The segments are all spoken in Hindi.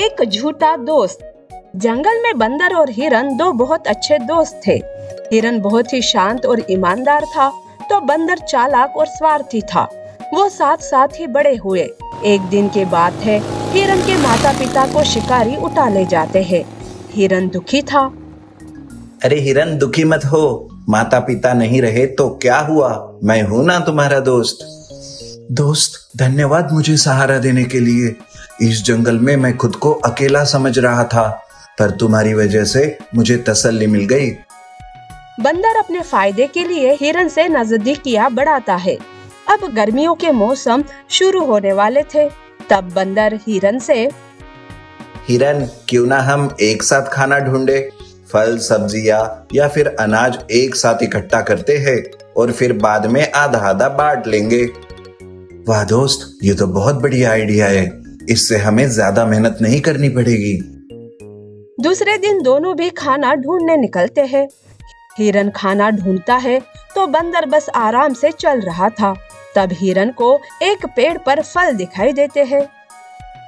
एक झूठा दोस्त। जंगल में बंदर और हिरन दो बहुत अच्छे दोस्त थे। हिरन बहुत ही शांत और ईमानदार था, तो बंदर चालाक और स्वार्थी था। वो साथ साथ ही बड़े हुए। एक दिन की बात है, हिरन के माता पिता को शिकारी उठा ले जाते हैं। हिरन दुखी था। अरे हिरन, दुखी मत हो। माता पिता नहीं रहे तो क्या हुआ, मैं हूं ना तुम्हारा दोस्त। दोस्त, धन्यवाद मुझे सहारा देने के लिए। इस जंगल में मैं खुद को अकेला समझ रहा था, पर तुम्हारी वजह से मुझे तसल्ली मिल गई। बंदर अपने फायदे के लिए हिरन से नजदीकियां बढ़ाता है। अब गर्मियों के मौसम शुरू होने वाले थे। तब बंदर हिरन से, हिरन, क्यों ना हम एक साथ खाना ढूंढे। फल, सब्जियां या फिर अनाज एक साथ इकट्ठा करते हैं और फिर बाद में आधा आधा बांट लेंगे। वाह दोस्त, ये तो बहुत बढ़िया आइडिया है। इससे हमें ज्यादा मेहनत नहीं करनी पड़ेगी। दूसरे दिन दोनों भी खाना ढूंढने निकलते हैं। हिरन खाना ढूंढता है तो बंदर बस आराम से चल रहा था। तब हिरन को एक पेड़ पर फल दिखाई देते हैं।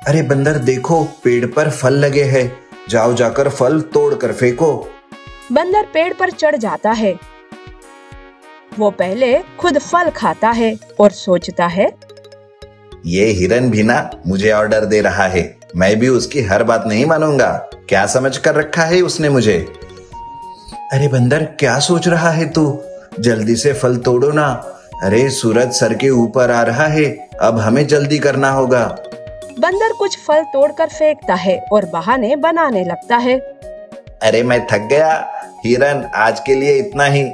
अरे बंदर, देखो पेड़ पर फल लगे हैं। जाओ जाकर फल तोड़ कर फेंको। बंदर पेड़ पर चढ़ जाता है। वो पहले खुद फल खाता है और सोचता है, ये हिरन भी ना मुझे ऑर्डर दे रहा है। मैं भी उसकी हर बात नहीं मानूंगा। क्या समझ कर रखा है उसने मुझे। अरे बंदर, क्या सोच रहा है तू? जल्दी से फल तोड़ो ना। अरे सूरज सर के ऊपर आ रहा है, अब हमें जल्दी करना होगा। बंदर कुछ फल तोड़कर फेंकता है और बहाने बनाने लगता है। अरे मैं थक गया। हिरन, आज के लिए इतना ही।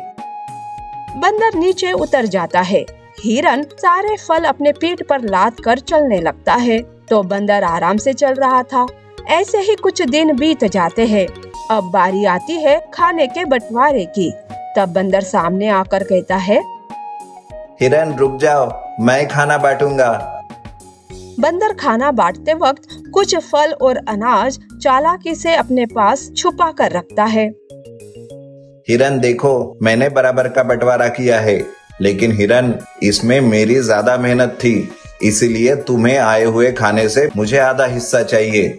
बंदर नीचे उतर जाता है। हिरन सारे फल अपने पीठ पर लाद कर चलने लगता है, तो बंदर आराम से चल रहा था। ऐसे ही कुछ दिन बीत जाते हैं। अब बारी आती है खाने के बंटवारे की। तब बंदर सामने आकर कहता है, हिरन रुक जाओ, मैं खाना बांटूंगा। बंदर खाना बांटते वक्त कुछ फल और अनाज चालाकी से अपने पास छुपा कर रखता है। हिरन देखो, मैंने बराबर का बंटवारा किया है, लेकिन हिरन, इसमें मेरी ज्यादा मेहनत थी, इसीलिए तुम्हें आए हुए खाने से मुझे आधा हिस्सा चाहिए।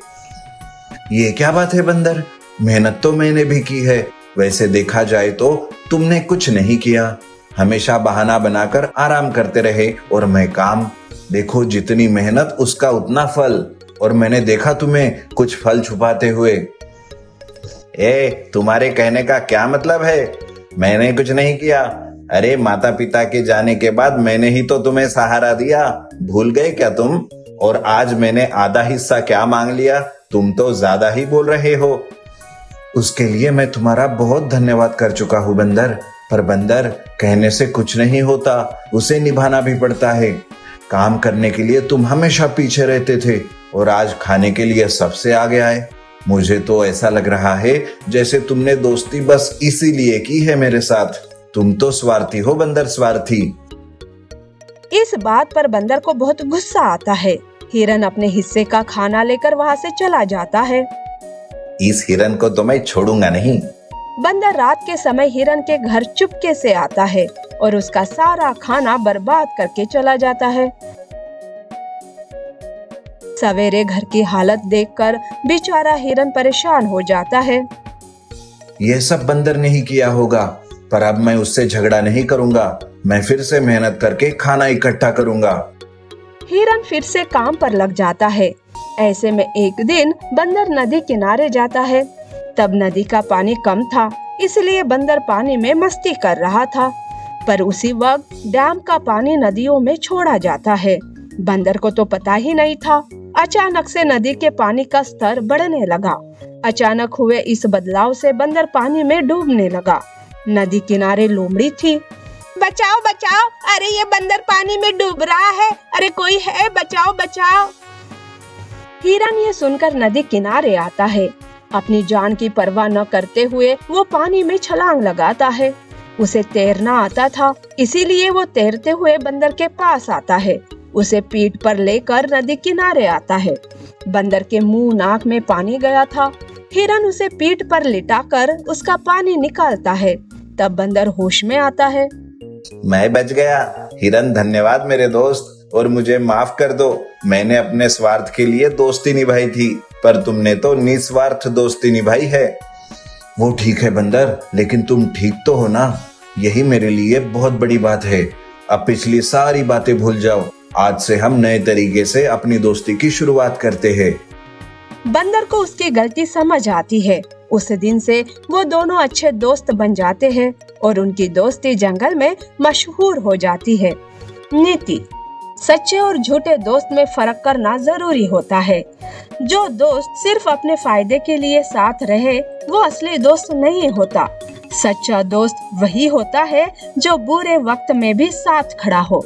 ये क्या बात है बंदर, मेहनत तो मैंने भी की है। वैसे देखा जाए तो तुमने कुछ नहीं किया, हमेशा बहाना बनाकर आराम करते रहे और मैं काम। देखो, जितनी मेहनत उसका उतना फल, और मैंने देखा तुम्हें कुछ फल छुपाते हुए। तुम्हारे कहने का क्या मतलब है? मैंने कुछ नहीं किया। अरे माता पिता के जाने के बाद मैंने ही तो तुम्हें सहारा दिया, भूल गए क्या तुम? और आज मैंने आधा हिस्सा क्या मांग लिया? तुम तो ज्यादा ही बोल रहे हो। उसके लिए मैं तुम्हारा बहुत धन्यवाद कर चुका हूँ बंदर। पर बंदर, कहने से कुछ नहीं होता, उसे निभाना भी पड़ता है। काम करने के लिए तुम हमेशा पीछे रहते थे और आज खाने के लिए सबसे आगे आए। मुझे तो ऐसा लग रहा है जैसे तुमने दोस्ती बस इसीलिए की है मेरे साथ। तुम तो स्वार्थी हो बंदर, स्वार्थी। इस बात पर बंदर को बहुत गुस्सा आता है। हिरन अपने हिस्से का खाना लेकर वहाँ से चला जाता है। इस हिरन को तो मैं छोड़ूंगा नहीं। बंदर रात के समय हिरन के घर चुपके से आता है और उसका सारा खाना बर्बाद करके चला जाता है। सवेरे घर की हालत देखकर बेचारा हिरन परेशान हो जाता है। यह सब बंदर ने ही किया होगा, पर अब मैं उससे झगड़ा नहीं करूंगा। मैं फिर से मेहनत करके खाना इकट्ठा करूंगा। हिरन फिर से काम पर लग जाता है। ऐसे में एक दिन बंदर नदी किनारे जाता है। तब नदी का पानी कम था, इसलिए बंदर पानी में मस्ती कर रहा था। पर उसी वक्त डैम का पानी नदियों में छोड़ा जाता है। बंदर को तो पता ही नहीं था। अचानक से नदी के पानी का स्तर बढ़ने लगा। अचानक हुए इस बदलाव से बंदर पानी में डूबने लगा। नदी किनारे लोमड़ी थी। बचाओ बचाओ, अरे ये बंदर पानी में डूब रहा है, अरे कोई है, बचाओ बचाओ। हिरन ये सुनकर नदी किनारे आता है। अपनी जान की परवाह न करते हुए वो पानी में छलांग लगाता है। उसे तैरना आता था, इसीलिए वो तैरते हुए बंदर के पास आता है। उसे पीठ पर लेकर नदी किनारे आता है। बंदर के मुंह नाक में पानी गया था। हिरन उसे पीठ पर लिटाकर उसका पानी निकालता है। तब बंदर होश में आता है। मैं बच गया। हिरन, धन्यवाद मेरे दोस्त, और मुझे माफ कर दो। मैंने अपने स्वार्थ के लिए दोस्ती निभाई थी। पर तुमने तो निस्वार्थ दोस्ती निभाई है। वो ठीक है बंदर, लेकिन तुम ठीक तो हो ना? यही मेरे लिए बहुत बड़ी बात है। अब पिछली सारी बातें भूल जाओ। आज से हम नए तरीके से अपनी दोस्ती की शुरुआत करते हैं। बंदर को उसकी गलती समझ आती है। उस दिन से वो दोनों अच्छे दोस्त बन जाते हैं और उनकी दोस्ती जंगल में मशहूर हो जाती है। नीति: सच्चे और झूठे दोस्त में फर्क करना जरूरी होता है। जो दोस्त सिर्फ अपने फायदे के लिए साथ रहे वो असली दोस्त नहीं होता। सच्चा दोस्त वही होता है जो बुरे वक्त में भी साथ खड़ा हो।